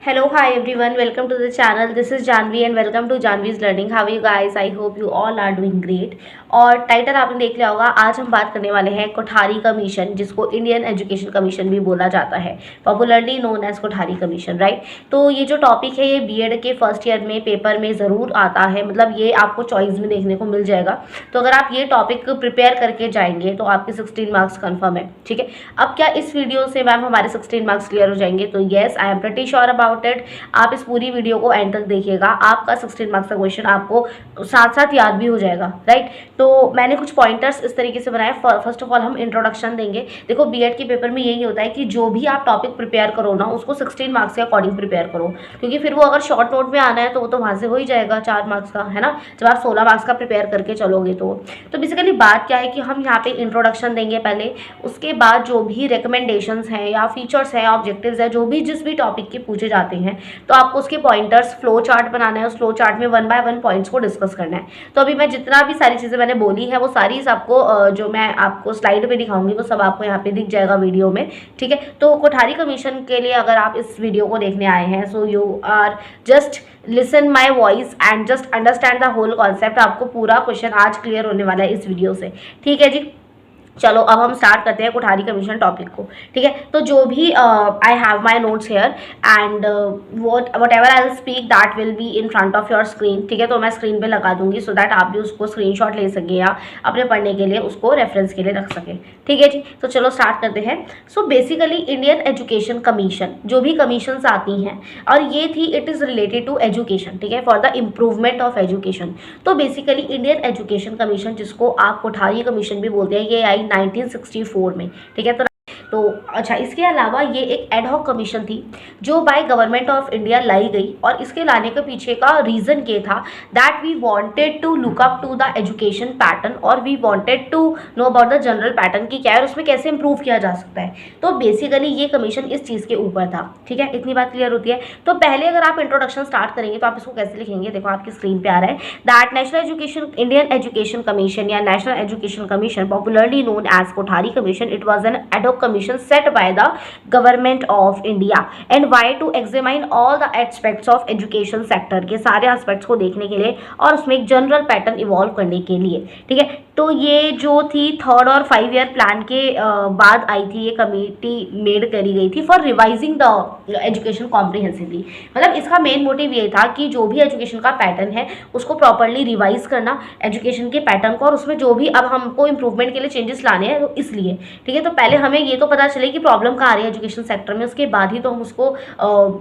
Hello, hi everyone. Welcome to the channel. This is Janvi and welcome to Janvi's Learning. How are you guys? I hope you all are doing great. और title आपने देख लिया होगा, आज हम बात करने वाले हैं कोठारी कमीशन, जिसको इंडियन एजुकेशन कमीशन भी बोला जाता है, popularly known as Kothari commission, right. तो ये जो टॉपिक है ये बीएड के फर्स्ट ईयर में पेपर में ज़रूर आता है, मतलब ये आपको चॉइस में देखने को मिल जाएगा। तो अगर आप ये टॉपिक प्रिपेयर करके जाएंगे तो आपके 16 मार्क्स कन्फर्म है, ठीक है। अब क्या इस वीडियो से मैम हमारे 16 मार्क्स क्लियर हो जाएंगे? तो yes, I am pretty sure about it. आप इस पूरी वीडियो को एंड तक देखिएगा, आपका 16 मार्क्स का क्वेश्चन आपको साथ साथ याद भी हो जाएगा, राइट। तो मैंने कुछ पॉइंटर्स इस तरीके से बनाए। फर्स्ट ऑफ ऑल हम इंट्रोडक्शन देंगे। देखो, बीएड के पेपर में यही होता है कि जो भी आप टॉपिक प्रिपेयर करो ना, उसको 16 मार्क्स के अकॉर्डिंग प्रिपेयर करो, क्योंकि फिर वो अगर शॉर्ट नोट में आना है तो वो तो वहाँ से हो ही जाएगा 4 मार्क्स का, है ना, जब आप 16 मार्क्स का प्रिपेयर करके चलोगे। तो बेसिकली बात क्या है कि हम यहाँ पे इंट्रोडक्शन देंगे पहले, उसके बाद जो भी रिकमेंडेशंस हैं या फीचर्स हैं, ऑब्जेक्टिव्स हैं, जो भी जिस भी टॉपिक के पूछे जाते हैं, तो आपको उसके पॉइंटर्स, फ्लो चार्ट बनाना है। उस फ्लो चार्ट में 1 बाय 1 पॉइंट्स को डिस्कस करना है। तो अभी मैं जितना भी सारी चीज़ें मैंने बोली है वो सारी आपको जो मैं आपको स्लाइड पे दिखाऊंगी वो सब आपको यहाँ पे दिख जाएगा वीडियो में, ठीक है। तो कोठारी कमीशन के लिए अगर आप इस वीडियो को देखने आए हैं, so you are just listen my voice and just understand the whole concept. आपको पूरा क्वेश्चन आज क्लियर होने वाला है इस वीडियो से, ठीक है जी। चलो अब हम स्टार्ट करते हैं कोठारी कमीशन टॉपिक को, ठीक है। तो जो भी I have my notes here and whatever I will speak that will be in front of your screen, ठीक है। तो मैं स्क्रीन पे लगा दूंगी सो दैट आप भी उसको स्क्रीनशॉट ले सकें या अपने पढ़ने के लिए उसको रेफरेंस के लिए रख सकें, ठीक है जी। तो चलो स्टार्ट करते हैं। So basically Indian education commission, जो भी कमीशंस आती हैं, और ये थी it is related to education, ठीक है, for the improvement of education. तो बेसिकली इंडियन एजुकेशन कमीशन, जिसको आप कोठारी कमीशन भी बोलते हैं, ये आई 1964 में, ठीक है। तो अच्छा, इसके अलावा ये एक एडहॉक कमीशन थी जो बाय गवर्नमेंट ऑफ इंडिया लाई गई, और इसके लाने के पीछे का रीज़न ये था that we wanted to look up to the education pattern, और we wanted to know about the general pattern की क्या है और उसमें कैसे इंप्रूव किया जा सकता है। तो बेसिकली ये कमीशन इस चीज़ के ऊपर था, ठीक है। इतनी बात क्लियर होती है। तो पहले अगर आप इंट्रोडक्शन स्टार्ट करेंगे तो आप इसको कैसे लिखेंगे? देखो, आपकी स्क्रीन पे आ रहा है that national education, Indian education commission या national education commission, popularly known as Kothari commission, it was an ad hoc commission set by the government of India and why to examine all the aspects of education sector के सारे aspects को देखने के लिए और उसमें एक जनरल पैटर्न इवॉल्व करने के लिए, ठीक है। तो ये जो थी 3rd और 5 ईयर प्लान के बाद आई थी, ये कमेटी मेड करी गई थी for revising the education comprehensively. मतलब इसका मेन मोटिव ये था कि जो भी एजुकेशन का पैटर्न है उसको प्रॉपरली रिवाइज करना, एजुकेशन के पैटर्न को, और उसमें जो भी अब हमको इम्प्रूवमेंट के लिए चेंजेस लाने हैं, तो इसलिए, ठीक है। तो पहले हमें ये तो पता चले कि प्रॉब्लम कहाँ आ रही है एजुकेशन सेक्टर में, उसके बाद ही तो हम उसको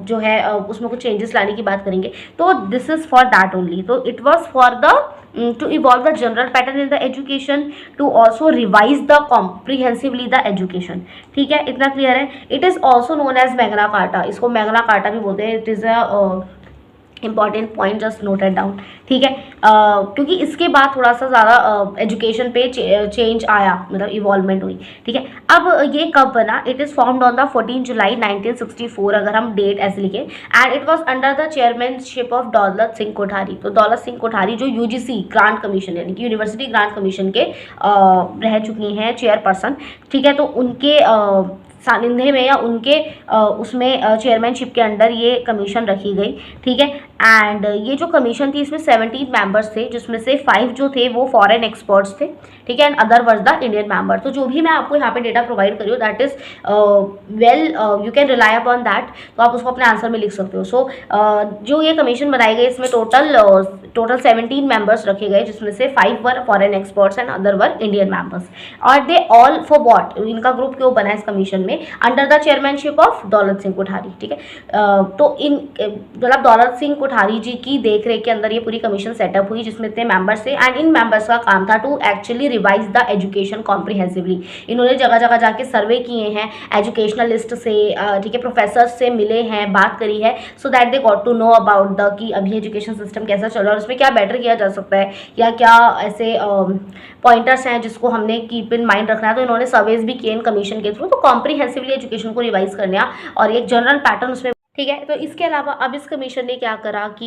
जो है उसमें कुछ चेंजेस लाने की बात करेंगे। तो this is for that only. तो it was for the to evolve the general pattern in the education, to also revise the comprehensively the education, ठीक है। इतना क्लियर है। It is also known as Magna Carta, इसको Magna Carta भी बोलते हैं। It is a important point, just note it down, ठीक है। क्योंकि इसके बाद थोड़ा सा ज़्यादा एजुकेशन पे चेंज आया, मतलब इवॉल्वमेंट हुई, ठीक है। अब ये कब बना? It is formed on the 14 जुलाई 1964, अगर हम डेट ऐसे लिखें, and it was under the chairmanship of Daulat Singh Kothari. तो दौलत सिंह कोठारी जो यूजीसी ग्रांट कमीशन यानी कि यूनिवर्सिटी ग्रांट कमीशन के रह चुकी हैं चेयरपर्सन, ठीक है। तो उनके सानिध्य में या उनके उसमें चेयरमैनशिप के अंडर ये कमीशन रखी गई, ठीक है। एंड ये जो कमीशन थी इसमें 17 मेंबर्स थे, जिसमें से 5 जो थे वो फॉरेन एक्सपर्ट्स थे, ठीक है, and other were the Indian member. तो जो भी मैं आपको यहाँ पे डेटा प्रोवाइड करी हूँ that is well you can rely upon that, तो आप उसको अपने आंसर में लिख सकते हो। सो जो ये कमीशन बनाई गई इसमें टोटल 17 मेंबर्स रखे गए, जिसमें से 5 were foreign experts and other were Indian members. और दे ऑल फॉर वॉट, इनका ग्रुप क्यों बना इस कमीशन में? Under the chairmanship of Daulat Singh Kothari, ठीक है। तो इन मतलब दौलत सिंह कोठारी जी की देख रेख के अंदर ये पूरी कमीशन सेटअप हुई, जिसमें इतने मेंबर्स थे, एंड इन मेंबर्स का काम था to actually revise the education comprehensively. इन्होंने जगह जगह जाके सर्वे किए हैं, एजुकेशनलिस्ट से, ठीक है, प्रोफेसर्स से मिले हैं, बात करी है, so that they got to know about the कि अभी एजुकेशन सिस्टम कैसा चल रहा है और उसमें क्या बेटर किया जा सकता है, या क्या ऐसे पॉइंटर्स हैं जिसको हमने कीप इन माइंड रखना है। तो इन्होंने सर्वेज भी किए इन कमीशन के थ्रू, तो कॉम्प्रिहेंसिवली एजुकेशन को रिवाइज करना और एक जनरल पैटर्न उसमें ठीक है। तो इसके अलावा अब इस कमीशन ने क्या करा कि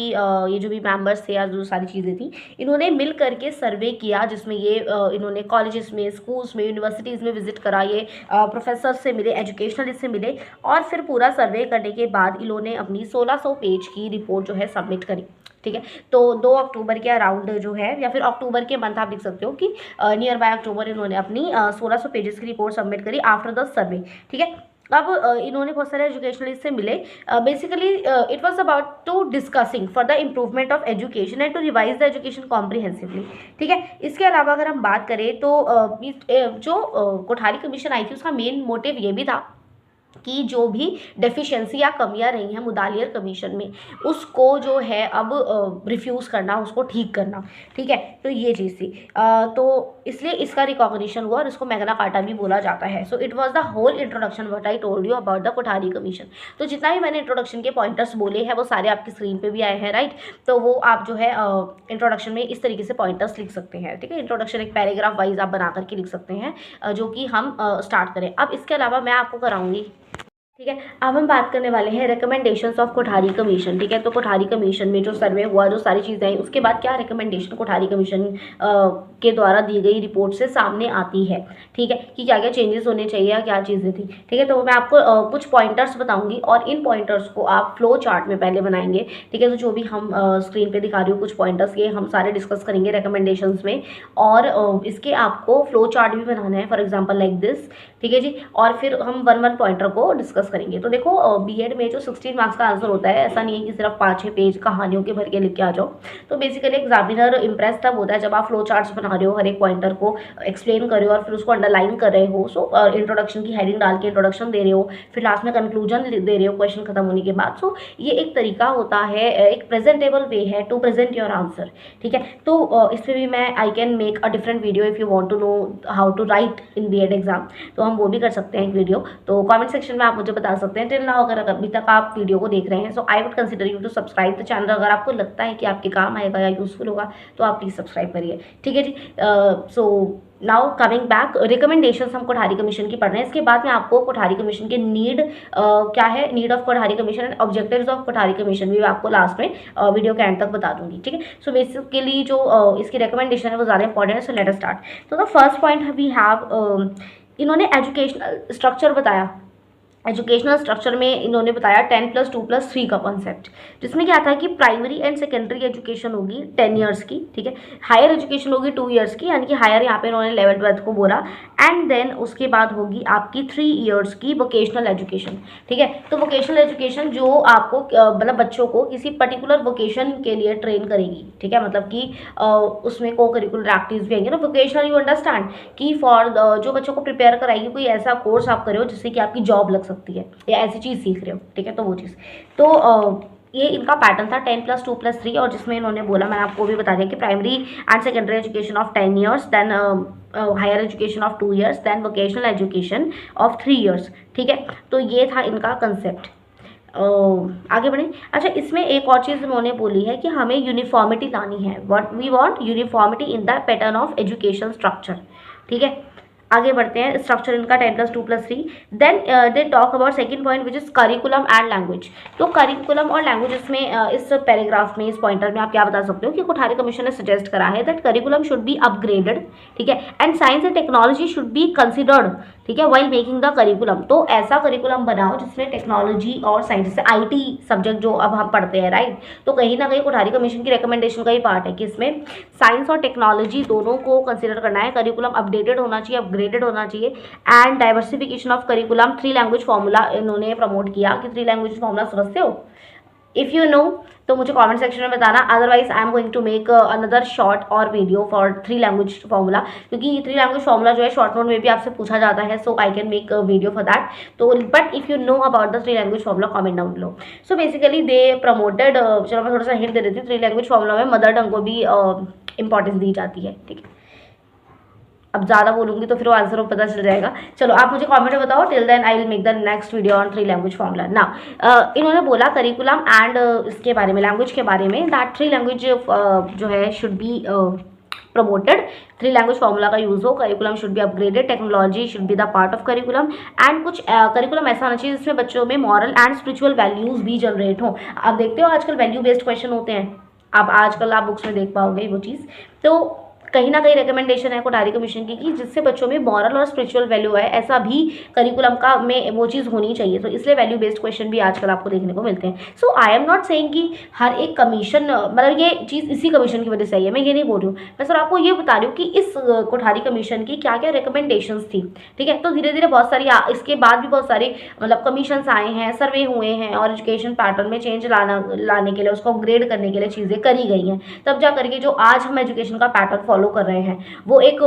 ये जो भी मेंबर्स थे या जो सारी चीज़ें थी, इन्होंने मिल करके सर्वे किया, जिसमें ये इन्होंने कॉलेजेस में, स्कूल्स में, यूनिवर्सिटीज़ में विजिट करा, ये प्रोफेसर से मिले, एजुकेशनलिस्ट से मिले, और फिर पूरा सर्वे करने के बाद इन्होंने अपनी 1600 पेज की रिपोर्ट जो है सबमिट करी। ठीक है। तो 2 अक्टूबर के अराउंड जो है, या फिर अक्टूबर के मंथ आप लिख सकते हो कि नियर बाय अक्टूबर इन्होंने अपनी 1600 पेजेस की रिपोर्ट सबमिट करी आफ्टर द सर्वे। ठीक है। अब इन्होंने बहुत सारे एजुकेशनलिस्ट से मिले। Basically it was about to discussing for the improvement of education and to revise the education comprehensively. ठीक है। इसके अलावा अगर हम बात करें तो जो कोठारी कमीशन आई थी, उसका मेन मोटिव ये भी था कि जो भी डेफिशिएंसी या कमियां रही हैं मुदालियर कमीशन में, उसको जो है अब रिफ्यूज़ करना, उसको ठीक करना। ठीक है। तो ये चीज़ थी। तो इसलिए इसका रिकॉग्निशन हुआ और इसको मैग्ना कार्टा भी बोला जाता है। So it was the whole introduction what I told you about the Kothari commission. तो जितना भी मैंने इंट्रोडक्शन के पॉइंटर्स बोले हैं वो सारे आपकी स्क्रीन पे भी आए हैं, राइट। तो वो आप जो है इंट्रोडक्शन में इस तरीके से पॉइंटर्स लिख सकते हैं। ठीक है। इंट्रोडक्शन एक पैराग्राफ वाइज आप बना करके लिख सकते हैं, जो कि हम स्टार्ट करें। अब इसके अलावा मैं आपको कराऊंगी। ठीक है। अब हम बात करने वाले हैं रिकमेंडेशंस ऑफ कोठारी कमीशन। ठीक है। तो कोठारी कमीशन में जो सर्वे हुआ, जो सारी चीज़ें आई, उसके बाद क्या रिकमेंडेशन कोठारी कमीशन के द्वारा दी गई रिपोर्ट से सामने आती है। ठीक है। कि क्या क्या चेंजेस होने चाहिए या क्या चीज़ें थी। ठीक है। तो मैं आपको कुछ पॉइंटर्स बताऊंगी और इन पॉइंटर्स को आप फ्लो चार्ट में पहले बनाएंगे। ठीक है। तो जो भी हम स्क्रीन पर दिखा रही हूँ कुछ पॉइंटर्स, ये हम सारे डिस्कस करेंगे रिकमेंडेशंस में, और इसके आपको फ्लो चार्ट भी बनाना है, फॉर एग्जाम्पल लाइक दिस। ठीक है जी। और फिर हम 1 पॉइंटर को डिस्कस करेंगे। तो देखो बीएड में जो 16 मार्क्स का आंसर होता है, ऐसा नहीं है कि सिर्फ 5-6 पेज कहानियों के भर के लिख के आ जाओ। तो बेसिकली एग्जामिनर इंप्रेस तब होता है जब आप फ्लो चार्ट्स बना रहे हो, हर एक पॉइंटर को एक्सप्लेन कर रहे हो और फिर उसको अंडरलाइन कर रहे हो। सो इंट्रोडक्शन की हेडिंग डाल के इंट्रोडक्शन दे रहे हो, फिर लास्ट में कंक्लूजन दे रहे हो क्वेश्चन खत्म होने के बाद। सो ये एक तरीका होता है, एक प्रेजेंटेबल वे है टू प्रेजेंट योर आंसर। ठीक है। तो इस पर भी मैं I can make a different video if you want to know how to write in BEd exam. तो हम वो भी कर सकते हैं एक वीडियो। तो कमेंट सेक्शन में आप मुझे बता सकते हैं। टिल नाउ अगर अभी तक आप वीडियो को देख रहे हैं, so I would consider you to subscribe the channel. अगर आपको लगता है कि आपके काम आएगा या यूजफुल होगा तो आप प्लीज़ सब्सक्राइब करिए। ठीक है जी। So now coming back, recommendations हम कोठारी कमीशन की पढ़ रहे हैं। इसके बाद मैं आपको कोठारी कमीशन के नीड क्या है, need of Kothari commission and objectives of Kothari commission भी आपको लास्ट में वीडियो के एंड तक बता दूंगी। ठीक है। सो बेसिकली जो इसकी रिकमेंडेशन है वो ज़्यादा इंपॉर्टेंट है। So let us start. तो the first point we have, इन्होंने एजुकेशनल स्ट्रक्चर बताया। एजुकेशनल स्ट्रक्चर में इन्होंने बताया 10+2+3 का कॉन्सेप्ट, जिसमें क्या था कि प्राइमरी एंड सेकेंडरी एजुकेशन होगी 10 ईयर्स की। ठीक है। हायर एजुकेशन होगी 2 ईयर्स की, यानी कि हायर यहाँ पे इन्होंने 11th-12th को बोला। एंड देन उसके बाद होगी आपकी 3 ईयर्स की वोकेशनल एजुकेशन। ठीक है। तो वोकेशनल एजुकेशन जो आपको मतलब बच्चों को किसी पर्टिकुलर वोकेशन के लिए ट्रेन करेगी। ठीक है। मतलब कि उसमें को करिकुलर एक्टिविटीज भी आएंगे ना। वोकेशनल यू अंडरस्टैंड कि फॉर जो बच्चों को प्रिपेयर कराएगी, कोई ऐसा कोर्स आप करो जिससे कि आपकी जॉब लग सकती है या ऐसी चीज़ सीख रहे हो। ठीक है। तो वो चीज़, तो ये इनका पैटर्न था 10+2+3, और जिसमें इन्होंने बोला, मैंने आपको भी बता दिया कि primary and secondary education of 10 years, then higher education of 2 years, then vocational education of 3 years. ठीक है। तो ये था इनका कंसेप्ट। आगे बढ़ें। अच्छा, इसमें एक और चीज़ उन्होंने बोली है कि हमें यूनिफॉर्मिटी लानी है। What we want, uniformity in the pattern of education structure. ठीक है। आगे बढ़ते हैं। स्ट्रक्चर इनका 10+2+3। Then they talk about second point which is curriculum and language. तो करिकुलम और लैंग्वेज इसमें इस पैराग्राफ में, इस पॉइंटर में आप क्या बता सकते हो कि कोठारी कमीशन ने सजेस्ट करा है that curriculum should be upgraded. ठीक है। And science and technology should be considered. ठीक है। While making the curriculum. तो ऐसा करिकुलम बनाओ जिसमें टेक्नोलॉजी और साइंस, जैसे आईटी सब्जेक्ट जो अब हम पढ़ते हैं, राइट। तो कहीं ना कहीं कोठारी कमीशन की रिकमेंडेशन का ही पार्ट है कि इसमें साइंस और टेक्नोलॉजी दोनों को कंसिडर करना है। करिकुलम अपडेटेड होना चाहिए, अपग्रेडेड होना चाहिए। And diversification of curriculum, 3 language formula इन्होंने प्रमोट किया कि 3 लैंग्वेज फॉर्मूला समझते हो? इफ़ यू नो तो मुझे कमेंट सेक्शन में बताना। Otherwise I am going to make another short और वीडियो फॉर 3 लैंग्वेज फॉर्मूला, क्योंकि 3 लैंग्वेज फॉर्मूला जो है शॉर्ट नोट में भी आपसे पूछा जाता है। So I can make video for that. तो but if you know about the 3 language formula, comment down below. So basically they promoted, चलो मैं थोड़ा सा हिंट दे देती हूँ। 3 लैंग्वेज फॉर्मूला में मदर टंग को भी इंपॉर्टेंस दी जाती है। ठीक है। अब ज़्यादा बोलूँगी तो फिर वो आंसर पता चल जाएगा। चलो आप मुझे कमेंट में बताओ। Till then I will make the next video on 3 language formula. ना इन्होंने बोला करिकुलम एंड इसके बारे में, लैंग्वेज के बारे में, दैट 3 लैंग्वेज जो है should be promoted, 3 language formula का यूज़ हो, curriculum should be upgraded, technology should be the part of curriculum, and कुछ करिकुलम ऐसा होना चाहिए जिसमें बच्चों में मॉरल एंड स्पिरिचुअल वैल्यूज़ भी जनरेट हो। आप देखते हो आजकल वैल्यू बेस्ड क्वेश्चन होते हैं, आप आजकल आप बुक्स में देख पाओगे वो चीज़। तो कहीं ना कहीं रिकमेंडेशन है कोठारी कमीशन की कि जिससे बच्चों में मॉरल और स्पिरिचुअल वैल्यू है, ऐसा भी करिकुलम का में वो चीज़ होनी चाहिए। तो इसलिए वैल्यू बेस्ड क्वेश्चन भी आजकल आपको देखने को मिलते हैं। So I am not saying कि हर एक कमीशन मतलब ये चीज़ इसी कमीशन की वजह से आई है, मैं ये नहीं बोल रही हूँ। मैं सर आपको ये बता रही हूँ कि इस कोठारी कमीशन की क्या क्या रिकमेंडेशंस थी, ठीक है। तो धीरे धीरे बहुत सारी इसके बाद भी बहुत सारी मतलब कमीशंस आए हैं, सर्वे हुए हैं, और एजुकेशन पैटर्न में चेंज लाने के लिए, उसको अपग्रेड करने के लिए चीज़ें करी गई हैं। तब जा करके जो आज हम एजुकेशन का पैटर्न फॉलो कर रहे हैं वो एक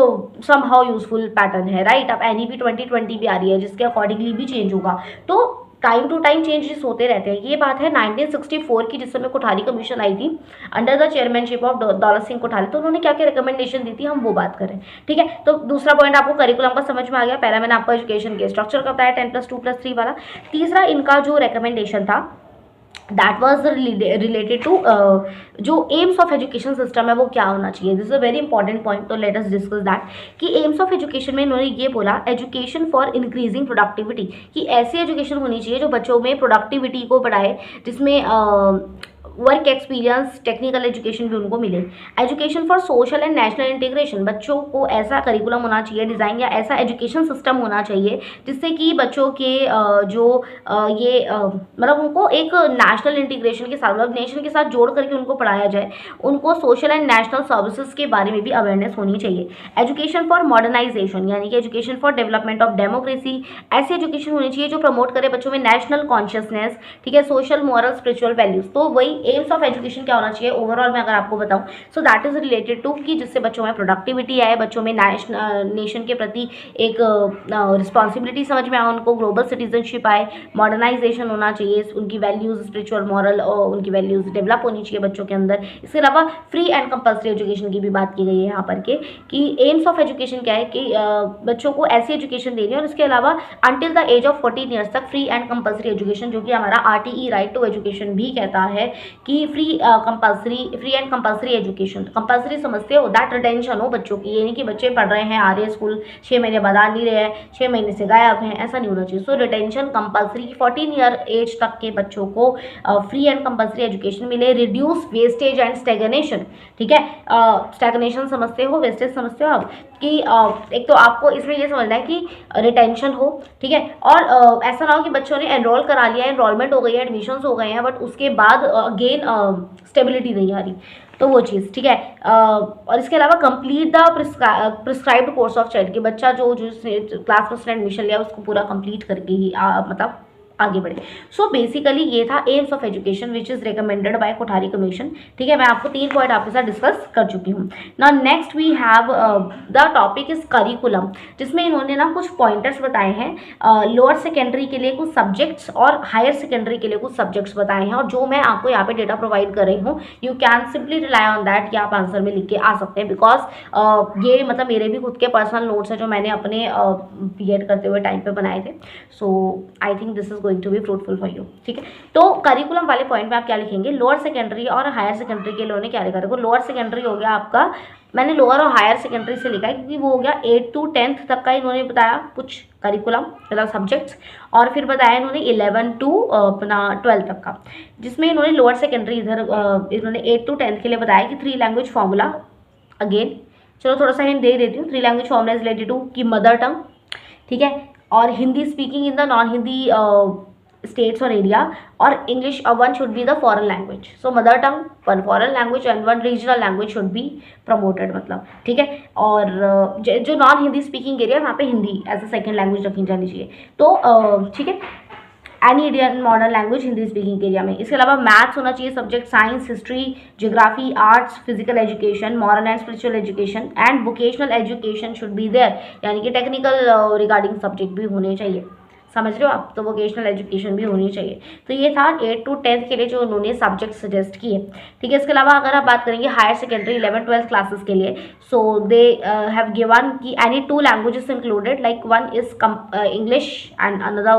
समहाउ यूजफुल पैटर्न है, राइट। अब NEP 2020 भी आ रही है जिसके अकॉर्डिंगली भी चेंज होगा। तो टाइम टू टाइम चेंजेस होते रहते हैं। ये बात है 1964 की, जिस समय कोठारी कमीशन आई थी under the chairmanship of Daulat Singh Kothari. तो उन्होंने क्या क्या रिकमेंडेशन दी थी, हम वो बात करें, ठीक है। तो दूसरा पॉइंट आपको करिकुलम का समझ में आ गया। पहला मैंने आपको एजुकेशन के स्ट्रक्चर का बताया 10+2+3 वाला। तीसरा इनका जो रिकमेंडेशन था दैट वॉज रिलेटेड टू जो एम्स ऑफ एजुकेशन सिस्टम है वो क्या होना चाहिए। This is a very important point, तो लेट अस डिस्कस दैट कि एम्स ऑफ एजुकेशन में इन्होंने ये बोला एजुकेशन फॉर इंक्रीजिंग प्रोडक्टिविटी, कि ऐसी एजुकेशन होनी चाहिए जो बच्चों में प्रोडक्टिविटी को बढ़ाए, जिसमें वर्क एक्सपीरियंस, टेक्निकल एजुकेशन भी उनको मिले। Education for social and national integration, बच्चों को ऐसा करिकुलम होना चाहिए डिज़ाइन या ऐसा एजुकेशन सिस्टम होना चाहिए जिससे कि बच्चों के मतलब उनको एक नेशनल इंटीग्रेशन के साथ, मतलब नेशन के साथ जोड़ करके उनको पढ़ाया जाए। उनको सोशल एंड नेशनल सर्विसेज के बारे में भी अवेयरनेस होनी चाहिए। एजुकेशन फॉर मॉडर्नाइजेशन, यानी कि education for development of democracy, ऐसी एजुकेशन होनी चाहिए जो प्रमोट करे बच्चों में नेशनल कॉन्शियसनेस, ठीक है, सोशल, मॉरल, स्पिरिचुअल वैल्यूज। तो वही एम्स ऑफ एजुकेशन क्या होना चाहिए ओवरऑल में अगर आपको बताऊं, so that is related to कि जिससे बच्चों में प्रोडक्टिविटी आए, बच्चों में नेशन के प्रति एक रिस्पॉन्सिबिलिटी समझ में आए, उनको ग्लोबल सिटीजनशिप आए, मॉडर्नाइजेशन होना चाहिए, उनकी वैल्यूज, स्पिरिचुअल, मॉरल और उनकी वैल्यूज डेवलप होनी चाहिए बच्चों के अंदर। इसके अलावा फ्री एंड कंपल्सरी एजुकेशन की भी बात की गई है यहाँ पर कि एम्स ऑफ एजुकेशन क्या है कि बच्चों को ऐसी एजुकेशन देनी है, और इसके अलावा until the age of 14 years तक फ्री एंड कंपल्सरी एजुकेशन, जो कि हमारा RTE राइट टू एजुकेशन भी कहता है कि free and compulsory education. Compulsory समझते हो दैट रिटेंशन हो बच्चों की, ये नहीं कि बच्चे पढ़ रहे हैं, आ रहे हैं स्कूल, 6 महीने बाद आ नहीं रहे हैं, 6 महीने से गायब हैं, ऐसा नहीं होना चाहिए। सो रिटेंशन कंपल्सरी, 14 ईयर एज तक के बच्चों को फ्री एंड कंपल्सरी एजुकेशन मिले। रिड्यूस वेस्टेज एंड स्टैग्नेशन, ठीक है, स्टैग्नेशन समझते हो, वेस्टेज समझते हो आप, कि एक तो आपको इसमें ये समझना है कि रिटेंशन हो, ठीक है, और ऐसा ना हो कि बच्चों ने एनरोल करा लिया, एनरोलमेंट हो गई है, एडमिशन्स हो गए हैं, बट उसके बाद अगेन स्टेबिलिटी नहीं आ रही, तो वो चीज़, ठीक है। और इसके अलावा complete the prescribed course of child, कि बच्चा जो क्लास फर्स्ट में एडमिशन लिया उसको पूरा कंप्लीट करके ही मतलब आगे बढ़े। सो बेसिकली ये था AIIMS of education which is recommended by Kothari commission, ठीक है। मैं आपको 3 पॉइंट आपके साथ डिस्कस कर चुकी हूँ। Now next we have the topic is curriculum, जिसमें इन्होंने ना कुछ पॉइंटर्स बताए हैं लोअर सेकेंडरी के लिए कुछ सब्जेक्ट्स और हायर सेकेंडरी के लिए कुछ सब्जेक्ट्स बताए हैं, और जो मैं आपको यहाँ पे डेटा प्रोवाइड कर रही हूँ, you can simply rely on that, कि आप आंसर में लिख के आ सकते हैं, बिकॉज ये मतलब मेरे भी खुद के पर्सनल नोट्स हैं जो मैंने अपने BEd करते हुए टाइम पे बनाए थे। So I think this is going to be fruitful for you, ठीक है। तो करिकुलम वाले पॉइंट में आप क्या लिखेंगे, लोअर सेकेंडरी और हायर सेकेंडरी के लोगों ने क्या लिखा, देखो लोअर सेकेंडरी हो गया आपका, मैंने लोअर और हायर सेकेंडरी से लिखा है क्योंकि वो हो गया 8 to 10th तक का इन्होंने बताया कुछ करिकुलम मतलब सब्जेक्ट्स, और फिर बताया इन्होंने 11 to अपना 12 तक का, जिसमें इन्होंने लोअर सेकेंडरी इधर इन्होंने 8 to 10th के लिए बताया कि 3 लैंग्वेज फॉर्मूला। अगेन चलो थोड़ा सा हिंट दे देती हूँ, 3 language formula is related to की मदर टंग, ठीक है, और Hindi speaking in the non Hindi states और एरिया, और English 1 should be the foreign language. So mother tongue 1 foreign language and 1 regional language should be promoted, मतलब ठीक है। और जो नॉन हिंदी स्पीकिंग एरिया वहाँ पे Hindi as a second language रखी जानी चाहिए, तो ठीक है, any Indian modern language Hindi speaking area में। इसके अलावा मैथ्स होना चाहिए subject, science, history, geography, arts, physical education, moral and spiritual education and vocational education should be there, यानी कि टेक्निकल रिगार्डिंग सब्जेक्ट भी होने चाहिए, समझ रहे हो आप, तो वोकेशनल एजुकेशन भी होनी चाहिए। तो ये था 8 to 10 के लिए जो उन्होंने सब्जेक्ट सजेस्ट किए, ठीक है। इसके अलावा अगर आप बात करेंगे हायर सेकेंडरी 11-12 क्लासेस के लिए, सो दे हैव गिवन की any 2 languages included, like one is English and another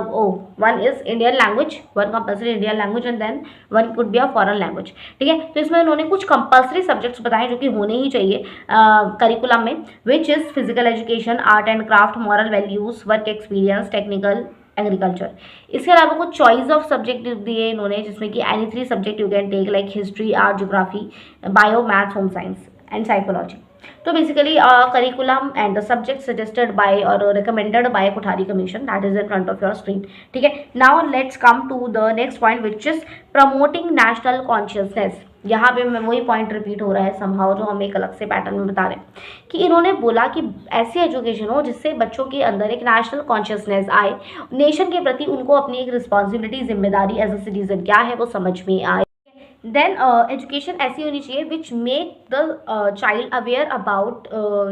one is Indian language, one compulsory Indian language and then one could be a foreign language, ठीक है। तो इसमें उन्होंने कुछ compulsory subjects बताए जो कि होने ही चाहिए करिकुलम में, which is physical education, art and craft, moral values, work experience, technical, agriculture. इसके अलावा कुछ चॉइस ऑफ सब्जेक्ट दिए इन्होंने, जिसमें कि any 3 subject you can take, like history, art, geography, bio, maths, home science and psychology. तो basically curriculum and the subject suggested by और recommended by Kothari commission, that is in front of your screen, ठीक है। Now let's come to the next point which is promoting national consciousness. यहाँ पे मैं वही point repeat हो रहा है समहाउ, जो हम एक अलग से पैटर्न में बता रहे हैं, कि इन्होंने बोला कि ऐसी एजुकेशन हो जिससे बच्चों के अंदर एक नेशनल कॉन्शियसनेस आए, नेशन के प्रति उनको अपनी एक रिस्पॉन्सिबिलिटी, जिम्मेदारी एज अ सिटीजन क्या है वो समझ में आए। देन एजुकेशन ऐसी होनी चाहिए which make the child aware about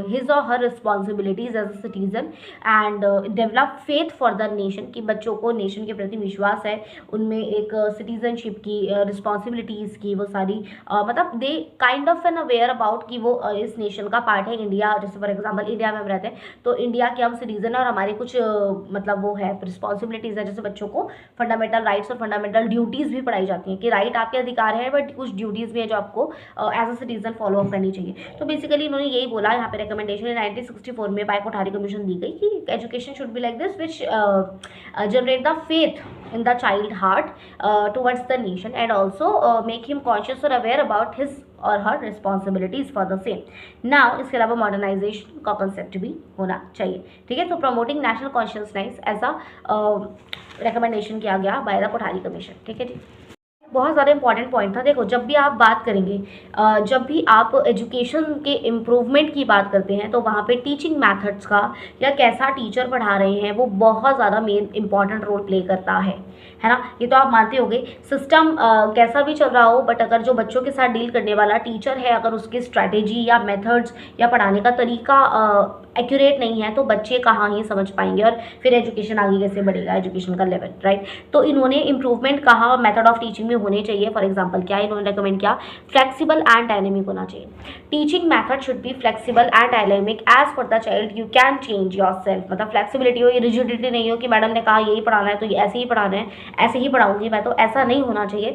his और her responsibilities as a citizen and develop faith for the nation, कि बच्चों को नेशन के प्रति विश्वास है, उनमें एक सिटीजनशिप की रिस्पॉन्सिबिलिटीज़ की वो सारी मतलब they kind of an aware about कि वो इस नेशन का पार्ट है। इंडिया जैसे फॉर एग्जाम्पल इंडिया में हम रहते हैं, तो इंडिया के हम सिटीजन और हमारे कुछ मतलब वो है रिस्पॉन्सिबिलिटीज़ है, जैसे बच्चों को फंडामेंटल राइट्स और फंडामेंटल ड्यूटीज़ भी पढ़ाई जाती हैं कि राइट आपके अधिकार है, बट कुछ ड्यूटीज़ भी है जो आपको as a citizen follow up करनी चाहिए। तो बेसिकली इन्होंने यही बोला यहाँ पे रिकमेंडेशन 1964 में बाय कोठारी कमीशन दी गई कि education should be like this which generate the faith in the child heart towards the nation and also make him conscious और अवेयर अबाउट हिज और her responsibilities for the same. Now इसके अलावा modernisation का concept भी होना चाहिए, ठीक है। तो promoting national consciousness as a recommendation किया गया बाय द कोठारी कमीशन, ठीक है जी। बहुत ज़्यादा इंपॉर्टेंट पॉइंट था। देखो जब भी आप बात करेंगे, जब भी आप एजुकेशन के इम्प्रूवमेंट की बात करते हैं, तो वहाँ पे टीचिंग मेथड्स का या कैसा टीचर पढ़ा रहे हैं वो बहुत ज़्यादा मेन इंपॉर्टेंट रोल प्ले करता है ना। ये तो आप मानते होंगे। सिस्टम कैसा भी चल रहा हो, बट अगर जो बच्चों के साथ डील करने वाला टीचर है, अगर उसकी स्ट्रैटेजी या मेथड्स या पढ़ाने का तरीका एक्यूरेट नहीं है, तो बच्चे कहाँ ही समझ पाएंगे और फिर एजुकेशन आगे कैसे बढ़ेगा, एजुकेशन का लेवल, राइट। तो इन्होंने इम्प्रूवमेंट कहा मेथड ऑफ टीचिंग में होने चाहिए। फॉर एग्जाम्पल क्या इन्होंने रिकमेंड किया, फ्लेक्सिबल एंड डायनेमिक होना चाहिए। Teaching method should be flexible and dynamic as per the child, you can change yourself. मतलब फ्लेक्सिबिलिटी हो, ये रिजिडिटी नहीं हो कि मैडम ने कहा यही पढ़ाना है तो ये ऐसे ही पढ़ाना है, ऐसे ही पढ़ाऊंगी मैं, तो ऐसा नहीं होना चाहिए।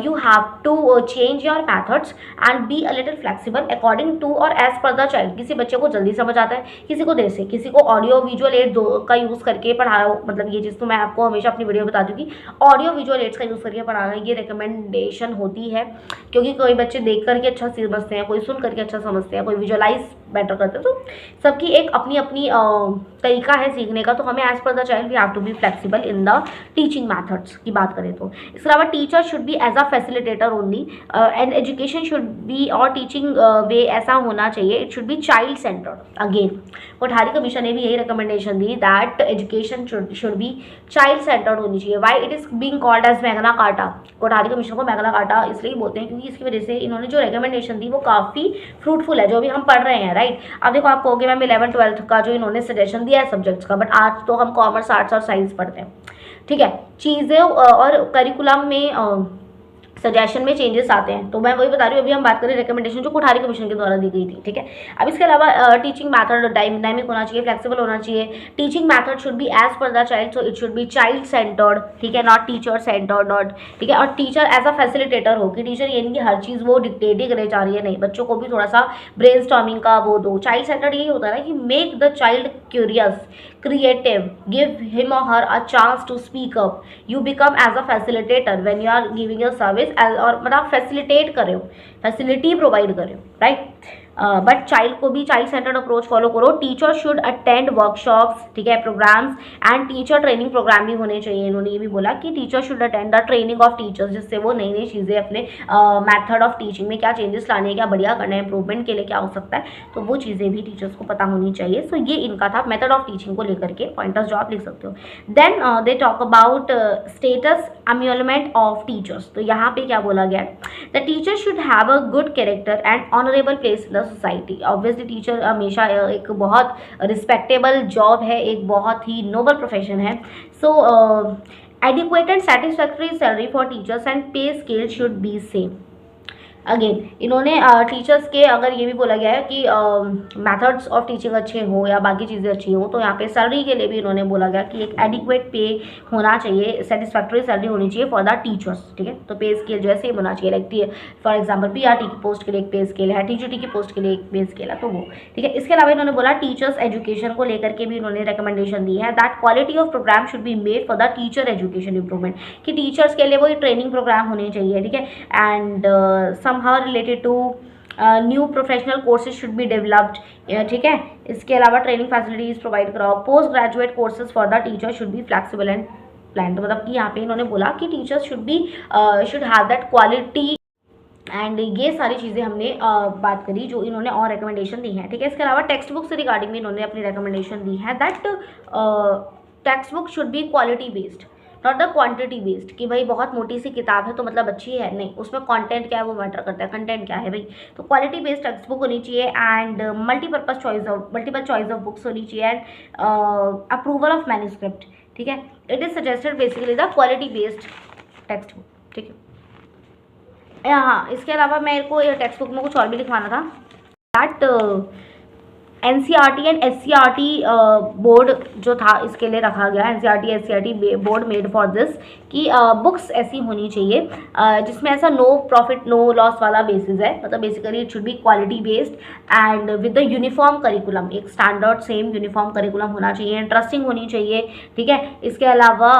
You have to change your methods and be a little flexible according to और एज पर द चाइल्ड। किसी बच्चे को जल्दी समझ आता है, किसी को देर से, किसी को ऑडियो विजुअल एड दो का यूज़ करके पढ़ाओ। मतलब ये चीज़ तो मैं आपको हमेशा अपनी वीडियो बता दूँ कि ऑडियो विजुअल एड्स का यूज़ करके पढ़ाना ये रिकमेंडेशन होती है, क्योंकि कोई बच्चे देख करके अच्छा समझते हैं, कोई सुन करके अच्छा समझते हैं, कोई विजुअलाइज बेटर करते हैं। तो सबकी एक अपनी अपनी तरीका है सीखने का। तो हमें as per the child we have to be flexible in the teaching methods की बात करें तो। इसके अलावा teacher should be as a facilitator only and education should be और टीचिंग वे ऐसा होना चाहिए, it should be child centred. Again Kothari commission ने भी यही रिकमेंडेशन दी that education should be child centred होनी चाहिए। Why it is being called as Magna Carta. Kothari commission को मैग्ना कार्टा इसलिए बोलते हैं क्योंकि इसकी वजह से इन्होंने जो रिकमेंडेशन दी वो काफ़ी फ्रूटफुल है, जो भी हम पढ़ रहे हैं, राइट। अब देखो आप कहोगे मैम 11-12 का जो इन्होंने सजेशन दिया है सब्जेक्ट्स का, बट आज तो हम कॉमर्स, आर्ट्स और साइंस पढ़ते हैं, ठीक है। चीज़ें और करिकुलम में सजेशन में चेंजेस आते हैं, तो मैं वही बता रही हूँ। अभी हम बात करें रिकमेंडेशन जो कोठारी कमीशन के द्वारा दी गई थी, ठीक है। अब इसके अलावा टीचिंग मैथड डायनामिक होना चाहिए, फ्लेक्सिबल होना चाहिए। Teaching method should be as per the child, so it should be child centred, ठीक है, नॉट टीचर सेंटर्ड, नॉट, ठीक है। और टीचर एज अ फैसिलिटेटर हो, कि टीचर ये नहीं कि हर चीज़ वो डिक्टेट ही करे जा रही है, नहीं, बच्चों को भी थोड़ा सा ब्रेन स्टॉर्मिंग का वो दो। चाइल्ड सेंटर्ड यही होता है ना कि make the child curious, creative, give him और her a chance to speak up, you become as a facilitator when you are giving your service, और मतलब फैसिलिटेट कर रहे हो, फैसिलिटी प्रोवाइड कर रहे हो, राइट। बट चाइल्ड को भी चाइल्ड सेंटर्ड अप्रोच फॉलो करो। टीचर शुड अटेंड वर्कशॉप्स, ठीक है, programmes and teacher training programme भी होने चाहिए। इन्होंने ये भी बोला कि teacher should attend the training of teachers, जिससे वो नई नई चीज़ें अपने मेथड ऑफ टीचिंग में क्या चेंजेस लाने हैं, क्या बढ़िया करना है, इंप्रूवमेंट के लिए क्या हो सकता है, तो वो चीज़ें भी टीचर्स को पता होनी चाहिए। सो ये इनका था मेथड ऑफ टीचिंग को लेकर के पॉइंटर्स जो आप लिख सकते हो। Then they talk about status emolument of teachers. तो यहाँ पे क्या बोला गया है, the teacher should have a good character and honourable place in the society. Obviously teacher हमेशा एक बहुत रिस्पेक्टेबल जॉब है, एक बहुत ही नोबल प्रोफेशन है। So adequate and satisfactory salary for teachers and pay scale should be same. Again इन्होंने teachers के अगर ये भी बोला गया है कि मेथड्स ऑफ टीचिंग अच्छे हो या बाकी चीज़ें अच्छी हो, तो यहाँ पे सैलरी के लिए भी इन्होंने बोला गया कि एक एडिक्वेट पे होना चाहिए, सेटिस्फैक्टरी सैलरी होनी चाहिए फॉर द टीचर्स। ठीक है, तो पे स्केल जो है सेम होना चाहिए। लाइक फॉर एग्जाम्पल पीआरटी की पोस्ट के लिए एक पे स्केल है, टीजीटी की पोस्ट के लिए एक पे स्केल है, तो वो ठीक है। इसके अलावा इन्होंने बोला टीचर्स एजुकेशन को लेकर के भी इन्होंने रिकमेंडेशन दी है that quality of programme should be made for the teacher education improvement, कि टीचर्स के लिए वो ट्रेनिंग प्रोग्राम होने चाहिए। ठीक है, and somehow related to new professional courses should be developed। ठीक है, इसके अलावा ट्रेनिंग फैसिलिटीज प्रोवाइड कराओ। Post graduate courses for the teacher should be flexible and plan. तो मतलब कि यहाँ पे इन्होंने बोला कि teachers should have that quality and ये सारी चीज़ें हमने बात करी जो इन्होंने और रिकमेंडेशन दी है। ठीक है, इसके अलावा टेक्स्ट बुक से रिगार्डिंग भी इन्होंने अपनी रिकमेंडेशन दी है that text book should be quality based not the quantity based, कि भाई बहुत मोटी सी किताब है तो मतलब अच्छी है, नहीं, उसमें कंटेंट क्या है वो मैटर करता है, कंटेंट क्या है भाई। तो क्वालिटी बेस्ड टेक्स्ट बुक होनी चाहिए and multiple choice of books होनी चाहिए एंड अप्रूवल ऑफ मैन्युस्क्रिप्ट। ठीक है, it is suggested basically the quality based text book. ठीक है, हाँ, इसके अलावा मेरे को ये टेक्स्ट बुक में कुछ और भी लिखवाना था that NCERT and SCERT board जो था इसके लिए रखा गया, NCERT SCERT board made for this, कि बुक्स ऐसी होनी चाहिए जिसमें ऐसा नो प्रॉफिट नो लॉस वाला बेसिस है, मतलब basically it should B quality based and with the uniform curriculum, एक स्टैंडर्ड सेम यूनिफॉर्म करिकुलम होना चाहिए, इंटरेस्टिंग होनी चाहिए। ठीक है, इसके अलावा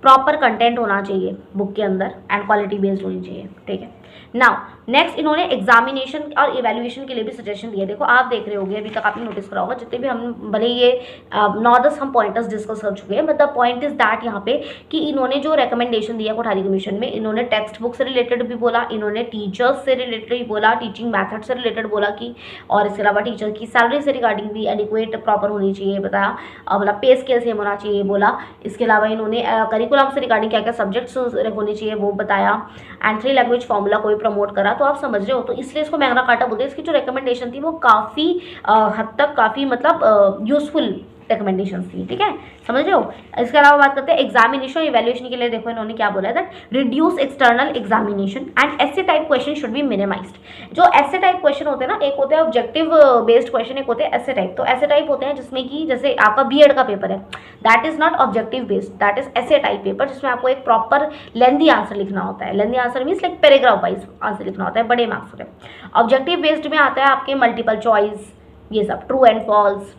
प्रॉपर कंटेंट होना चाहिए बुक के अंदर एंड क्वालिटी बेस्ड होनी चाहिए। ठीक है, नाउ नेक्स्ट इन्होंने एग्जामिनेशन और इवैल्यूएशन के लिए भी सजेशन दिए। देखो आप देख रहे होंगे, अभी तक आपने नोटिस करा होगा, जितने भी हम भले ये 9-10 हम पॉइंटर्स डिस्कस कर चुके हैं, but the point is that यहाँ पे कि इन्होंने जो रिकमेंडेशन दिया कोठारी कमीशन में, इन्होंने टेक्स्ट बुक से रिलेटेड भी बोला, इन्होंने टीचर्स से रिलेटेड भी बोला, टीचिंग मैथड से रिलेटेड बोला कि, और इसके अलावा टीचर की सैलरी से रिगार्डिंग भी एडिक्वेट प्रॉपर होनी चाहिए बताया, मतलब पे स्केल सेम होना चाहिए बोला। इसके अलावा इन्होंने करिकुलम से रिगार्डिंग क्या क्या सब्जेक्ट्स होने चाहिए वो बताया एंड 3 लैंग्वेज फॉर्मूला को भी प्रमोट करा। तो आप समझ रहे हो, तो इसलिए इसको मैग्ना कार्टा बोलते हैं। इसकी जो रिकमेंडेशन थी वो काफ़ी हद तक काफ़ी मतलब यूजफुल रिकमेंडेशन थी। ठीक है, समझ रहे हो। इसके अलावा बात करते हैं एग्जामिनेशन इवैल्यूएशन के लिए। देखो इन्होंने क्या बोला है that reduce external examination and ऐसे type question should be minimised. जो ऐसे टाइप क्वेश्चन होते हैं ना, एक होते हैं ऑब्जेक्टिव बेस्ड क्वेश्चन, एक होते हैं ऐसे टाइप। तो ऐसे टाइप होते हैं जिसमें कि जैसे आपका बीएड का पेपर है, that is not objective based, that is ऐसे टाइप पेपर जिसमें आपको एक प्रॉपर लेंथी आंसर लिखना होता है। Lengthy answer means like paragraph wise answer लिखना होता है, बड़े मार्क्स होते हैं। ऑब्जेक्टिव बेस्ड में आता है आपके मल्टीपल चॉइस, ये सब ट्रू एंड फॉल्स।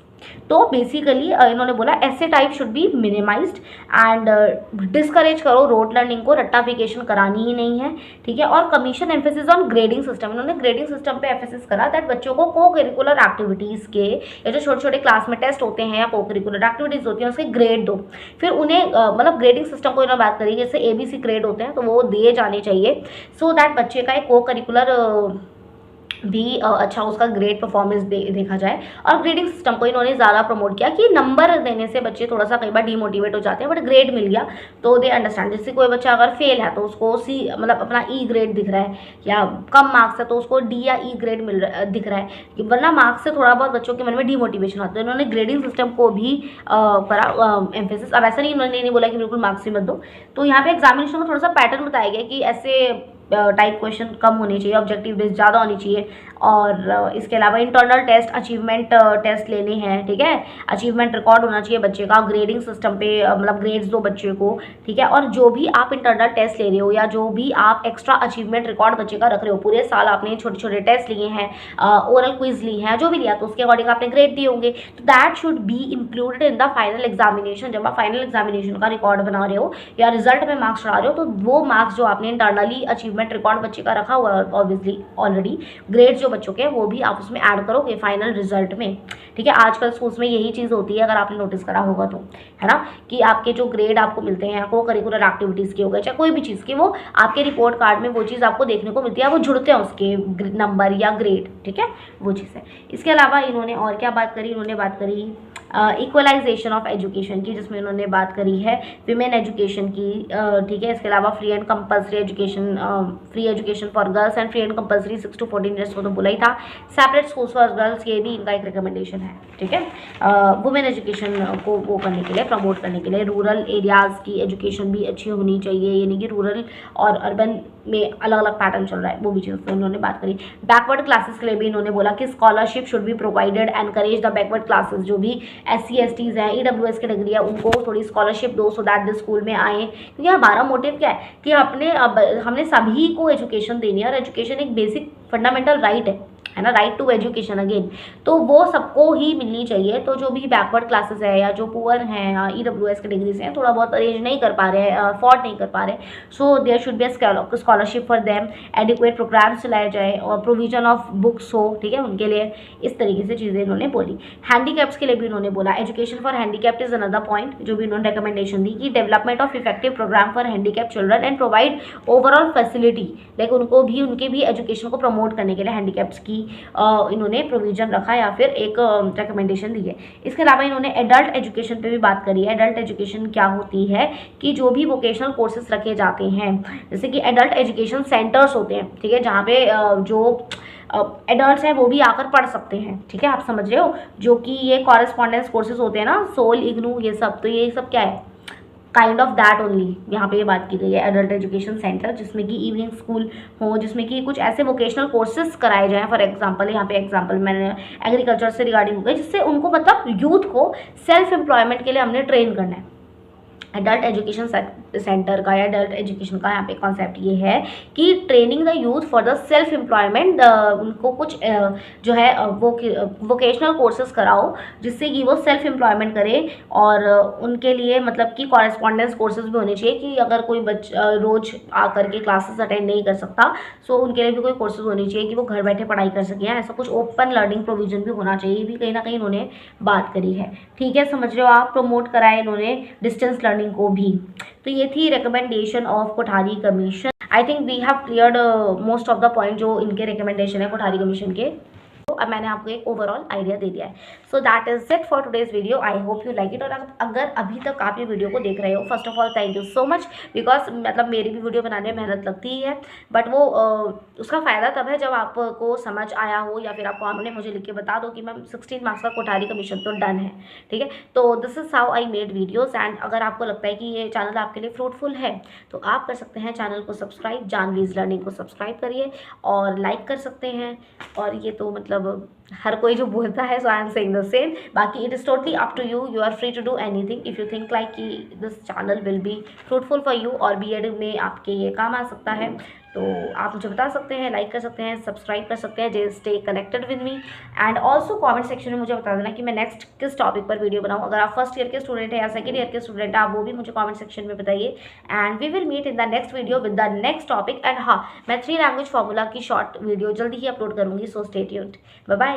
तो बेसिकली इन्होंने बोला ऐसे type should be minimised and discourage करो रोड लर्निंग को, रट्टाफिकेशन करानी ही नहीं है। ठीक है, और commission emphasis on grading system, इन्होंने ग्रेडिंग सिस्टम पे एम्फेसिस करा दैट बच्चों को को करिकुलर एक्टिविटीज़ के या जो छोटे छोटे क्लास में टेस्ट होते हैं या को करिकुलर एक्टिविटीज़ होती हैं उसके ग्रेड दो। फिर उन्हें मतलब ग्रेडिंग सिस्टम को इन्होंने बात करी, जैसे ABC ग्रेड होते हैं तो वो दिए जाने चाहिए सो दैट बच्चे का एक को करिकुलर भी अच्छा उसका ग्रेड परफॉर्मेंस देखा जाए। और ग्रेडिंग सिस्टम को इन्होंने ज़्यादा प्रमोट किया कि नंबर देने से बच्चे थोड़ा सा कई बार डिमोटिवेट हो जाते हैं, बट ग्रेड मिल गया तो दे अंडरस्टैंड। जैसे कोई बच्चा अगर फेल है तो उसको C मतलब अपना E ग्रेड दिख रहा है, या कम मार्क्स है तो उसको D या E ग्रेड दिख रहा है, वरना मार्क्स से थोड़ा बहुत बच्चों के मन में डिमोटिवेशन आता है। इन्होंने ग्रेडिंग सिस्टम को भी करा एम्फेसिस। अब ऐसा नहीं, इन्होंने नहीं बोला कि बिल्कुल मार्क्स ही मत दो। तो यहाँ पे एग्जामिनेशन का थोड़ा सा पैटर्न बताया गया कि ऐसे टाइप क्वेश्चन कम होने चाहिए, ऑब्जेक्टिव बेस्ड ज़्यादा होनी चाहिए। और इसके अलावा इंटरनल टेस्ट, अचीवमेंट टेस्ट लेने हैं। ठीक है, अचीवमेंट रिकॉर्ड होना चाहिए बच्चे का, ग्रेडिंग सिस्टम पे मतलब ग्रेड्स दो बच्चे को। ठीक है, और जो भी आप इंटरनल टेस्ट ले रहे हो या जो भी आप एक्स्ट्रा अचीवमेंट रिकॉर्ड बच्चे का रख रहे हो, पूरे साल आपने छोटे छोटे टेस्ट लिए हैं, ओरल क्विज ली हैं, जो भी लिया तो उसके अकॉर्डिंग आपने ग्रेड दिए होंगे, तो that should be included in the final examination. जब आप फाइनल एग्जामिनेशन का रिकॉर्ड बना रहे हो या रिजल्ट में मार्क्स चढ़ा रहे हो, तो वो मार्क्स जो आपने इंटरनली अचीवमेंट रिकॉर्ड बच्चे का रखा हुआ है ऑब्वियसली ऑलरेडी, ग्रेड जो बच्चों के वो भी आप उसमें ऐड करोगे फाइनल रिजल्ट में। ठीक है, आजकल स्कूल्स में यही चीज़ होती है, अगर आपने नोटिस करा होगा तो, है ना, कि आपके जो ग्रेड आपको मिलते हैं को करिकुलर एक्टिविटीज़ के हो गए चाहे कोई भी चीज़ के, वो आपके रिपोर्ट कार्ड में वो चीज़ आपको देखने को मिलती है, वो जुड़ते हैं उसके नंबर या ग्रेड। ठीक है, वो चीज़ है। इसके अलावा इन्होंने और क्या बात करी, इन्होंने बात करी इक्वलाइजेशन ऑफ एजुकेशन की, जिसमें उन्होंने बात करी है विमेन एजुकेशन की, ठीक है। इसके अलावा free and compulsory education, free education for girls and free and compulsory 6 to 14 years को तो बोला ही था। सेपरेट स्कूल्स फॉर गर्ल्स, ये भी इनका एक रिकमेंडेशन है, ठीक है। वुमेन एजुकेशन को वो करने के लिए, प्रमोट करने के लिए रूरल एरियाज़ की एजुकेशन भी अच्छी होनी चाहिए, यानी कि रूरल और अर्बन में अलग अलग पैटर्न चल रहा है, वो भी चीज़ तो इन्होंने बात करी। बैकवर्ड क्लासेस के लिए भी इन्होंने बोला कि scholarship should be provided, encourage the backward classes, जो भी SC STs हैं, EWS की डिग्री है, उनको थोड़ी स्कॉलरशिप दो सो दैट द स्कूल में आए। क्योंकि हमारा मोटिव क्या है कि हमने सभी को एजुकेशन देनी है, और एजुकेशन एक बेसिक फंडामेंटल राइट है ना, राइट टू एजुकेशन अगेन, तो वो सबको ही मिलनी चाहिए। तो जो भी बैकवर्ड क्लासेस है या जो पुअर हैं या EWS के डिग्रीज हैं, थोड़ा बहुत अरेंज नहीं कर पा रहे हैं, अफोर्ड नहीं कर पा रहे, so there should be a scholarship for them, adequate programmes चलाए जाए और प्रोविजन ऑफ बुक्स हो, ठीक है, उनके लिए। इस तरीके से चीज़ें इन्होंने बोली। हैंडीकैप्स के लिए भी उन्होंने बोला, education for handicapped is another point जो भी उन्होंने रिकमेंडेशन दी कि development of effective programme for handicap children and provide overall facility, like उनके भी एजुकेशन को प्रमोट करने के लिए हैंडीकैप्स की इन्होंने प्रोविजन रखा या फिर एक रिकमेंडेशन दी है। इसके अलावा इन्होंने एडल्ट एजुकेशन पे भी बात करी है। एडल्ट एजुकेशन क्या होती है कि जो भी वोकेशनल कोर्सेज रखे जाते हैं, जैसे कि एडल्ट एजुकेशन सेंटर्स होते हैं, ठीक है, जहाँ पे जो एडल्ट्स हैं वो भी आकर पढ़ सकते हैं, ठीक है, आप समझ रहे हो, जो कि ये कॉरेस्पॉन्डेंस कोर्सेज होते हैं ना, सोल, इग्नू, ये सब, तो ये सब क्या है, काइंड ऑफ दैट ओनली। यहाँ पे ये बात की गई है एडल्ट एजुकेशन सेंटर, जिसमें कि इवनिंग स्कूल हो, जिसमें कि कुछ ऐसे वोकेशनल कोर्सेज कराए जाएँ। फॉर एग्जांपल, यहाँ पे एग्जांपल मैंने एग्रीकल्चर से रिगार्डिंग हो गई, जिससे उनको मतलब यूथ को सेल्फ एम्प्लॉयमेंट के लिए हमने ट्रेन करना है। एडल्ट एजुकेशन सेंटर का या एडल्ट एजुकेशन का यहाँ पे कॉन्सेप्ट ये है कि training the youth for the self employment, उनको कुछ जो है वोकेशनल कोर्सेज कराओ, जिससे कि वो सेल्फ एम्प्लॉयमेंट करें, और उनके लिए मतलब कि कॉरेस्पॉन्डेंस कोर्सेज भी होने चाहिए कि अगर कोई रोज आकर के क्लासेस अटेंड नहीं कर सकता, सो उनके लिए भी कोई कोर्सेज होनी चाहिए कि वो घर बैठे पढ़ाई कर सकें। ऐसा कुछ ओपन लर्निंग प्रोविजन भी होना चाहिए, भी कहीं ना कहीं इन्होंने बात करी है, ठीक है, समझ रहे हो आप। प्रमोट कराए इन्होंने डिस्टेंस लर्निंग को भी। तो ये थी recommendation of Kothari commission. I think we have cleared most of the point जो इनके रिकमेंडेशन है कोठारी कमीशन के। तो अब मैंने आपको एक ओवरऑल आइडिया दे दिया है। So that is it for today's video. I hope you like it. और अगर अभी तक आप ये वीडियो को देख रहे हो, first of all thank you so much, because मतलब मेरी भी वीडियो बनाने में मेहनत लगती ही है, बट वो उसका फ़ायदा तब है जब आपको समझ आया हो, या फिर आप कॉमेंट में मुझे लिख के बता दो कि मैम 16 मार्क्स का कोठारी कमीशन तो डन है, ठीक है। तो this is how I made videos. And अगर आपको लगता है कि ये चैनल आपके लिए फ्रूटफुल है, तो आप कर सकते हैं चैनल को सब्सक्राइब, जानवीज लर्निंग को सब्सक्राइब करिए और लाइक कर सकते हैं। और ये तो मतलब हर कोई जो बोलता है, so I am saying the same. बाकी it is totally up to you, you are free to do anything if you think like कि this channel will be fruitful for you और BEd में आपके ये काम आ सकता है, तो आप मुझे बता सकते हैं, लाइक कर सकते हैं, सब्सक्राइब कर सकते हैं, जे stay connected with me. And also comment section में मुझे बता देना कि मैं नेक्स्ट किस टॉपिक पर वीडियो बनाऊँ। अगर आप फर्स्ट ईयर के स्टूडेंट हैं या सेकंड ईयर के स्टूडेंट हैं, आप वो भी मुझे कमेंट सेक्शन में बताइए। And we will meet in the next video with the next topic. And हाँ, मैं 3 लैंग्वेज फार्मूला की शॉर्ट वीडियो जल्दी ही अपलोड करूँगी, so stay tuned. Bye bye.